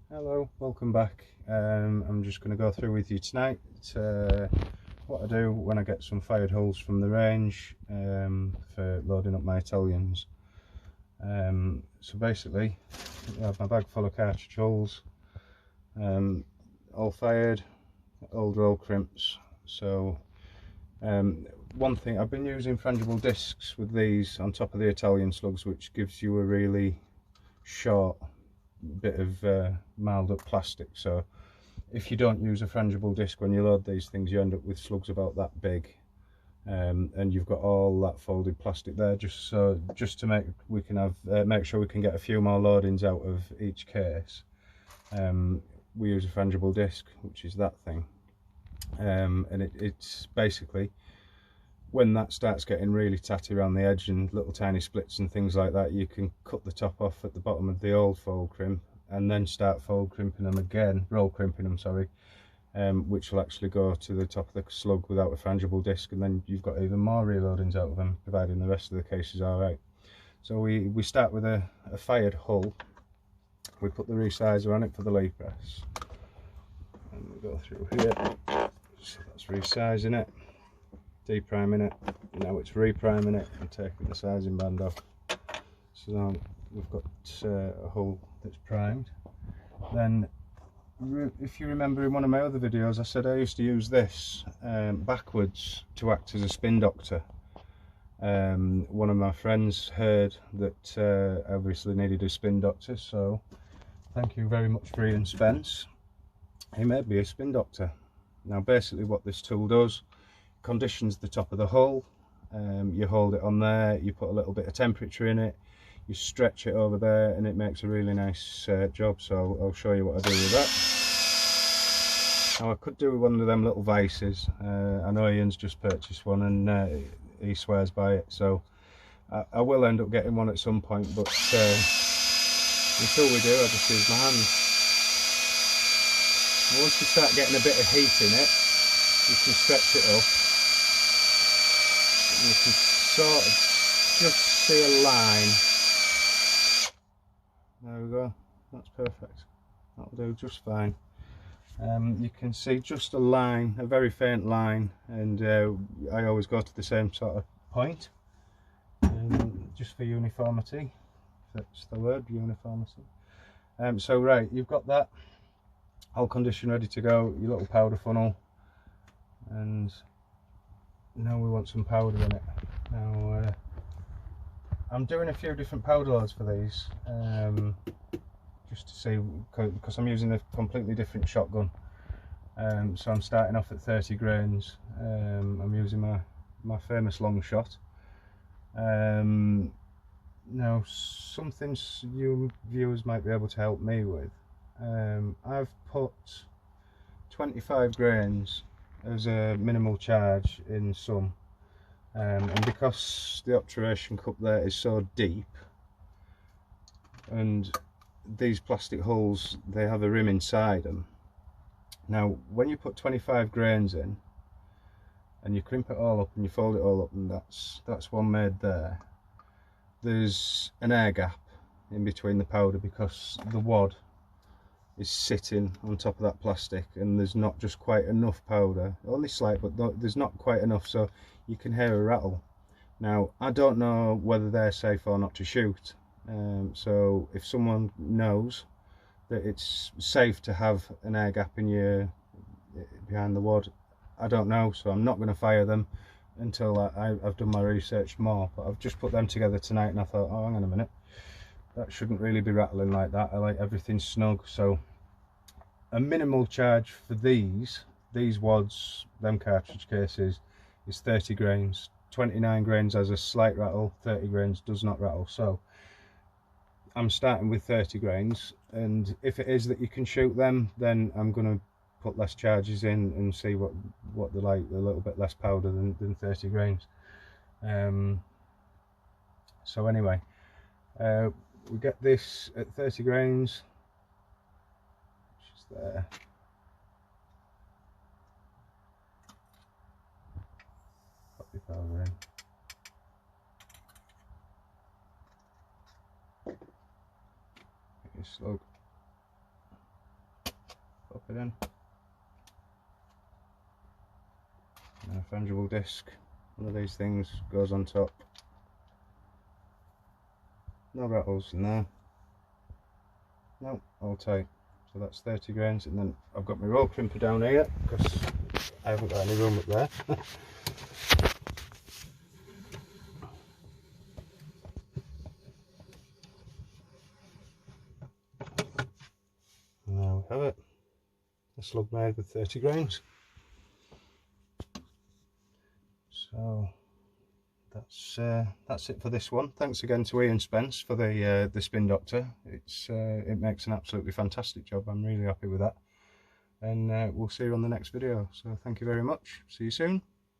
Hello, welcome back. I'm just going to go through with you tonight what I do when I get some fired hulls from the range for loading up my Italians. So basically, I have my bag full of cartridge hulls, all fired, old roll crimps. So one thing, I've been using frangible discs with these on top of the Italian slugs, which gives you a really short bit of miled up plastic. So if you don't use a frangible disc when you load these things, you end up with slugs about that big, and you've got all that folded plastic there just to make sure we can get a few more loadings out of each case. We use a frangible disc, which is that thing, and it's basically, when that starts getting really tatty around the edge and little tiny splits and things like that, you can cut the top off at the bottom of the old fold crimp and then start fold crimping them again, roll crimping them, sorry, which will actually go to the top of the slug without a frangible disc, and then you've got even more reloadings out of them, providing the rest of the case is alright. So we start with a fired hull. We put the resizer on it for the lee press, and we go through here. So that's resizing it, depriming it, now it's repriming it and taking the sizing band off. So now we've got a hull that's primed. Then, if you remember in one of my other videos, I said I used to use this backwards to act as a spin doctor. One of my friends heard that I obviously needed a spin doctor, so thank you very much for Ian Spence. He made me a spin doctor. Now basically what this tool does, conditions the top of the hull. You hold it on there, you put a little bit of temperature in it, you stretch it over there, and it makes a really nice job. So I'll show you what I do with that. Now I could do one of them little vices. I know Ian's just purchased one and he swears by it, so I will end up getting one at some point, but until we do, I just use my hands. And once you start getting a bit of heat in it, you can stretch it up. You can sort of just see a line. There we go, that's perfect, that'll do just fine. You can see just a line, a very faint line, and I always go to the same sort of point, just for uniformity, if that's the word, uniformity. So right, you've got that all conditioned, ready to go, your little powder funnel, and now we want some powder in it. Now I'm doing a few different powder loads for these, just to see, because I'm using a completely different shotgun. So I'm starting off at 30 grains. I'm using my famous long shot. Now some things you viewers might be able to help me with. I've put 25 grains as a minimal charge in some, and because the obturation cup there is so deep, and these plastic hulls, they have a rim inside them. Now when you put 25 grains in and you crimp it all up and you fold it all up, and that's one made there, there's an air gap in between the powder because the wad is sitting on top of that plastic, and there's not just quite enough powder, only slight, but there's not quite enough, so you can hear a rattle. Now I don't know whether they're safe or not to shoot, so if someone knows that it's safe to have an air gap in behind the wad, I don't know, so I'm not going to fire them until I've done my research more. But I've just put them together tonight and I thought, oh, hang on a minute, that shouldn't really be rattling like that. I like everything snug. So a minimal charge for these wads, them cartridge cases, is 30 grains. 29 grains has a slight rattle, 30 grains does not rattle. So I'm starting with 30 grains, and if it is that you can shoot them, then I'm going to put less charges in and see what they're like, a little bit less powder than 30 grains. So anyway, we get this at 30 grains, which is there. Pop your powder in. Get your slug. it in. And a frangible disc, one of these things goes on top. No rattles in there. No, all tight. So that's 30 grains, and then I've got my roll crimper down here because I haven't got any room up there. And there we have it, a slug made with 30 grains. So that's it for this one. Thanks again to Ian Spence for the Spin Doctor. It makes an absolutely fantastic job. I'm really happy with that, and we'll see you on the next video. So thank you very much. See you soon.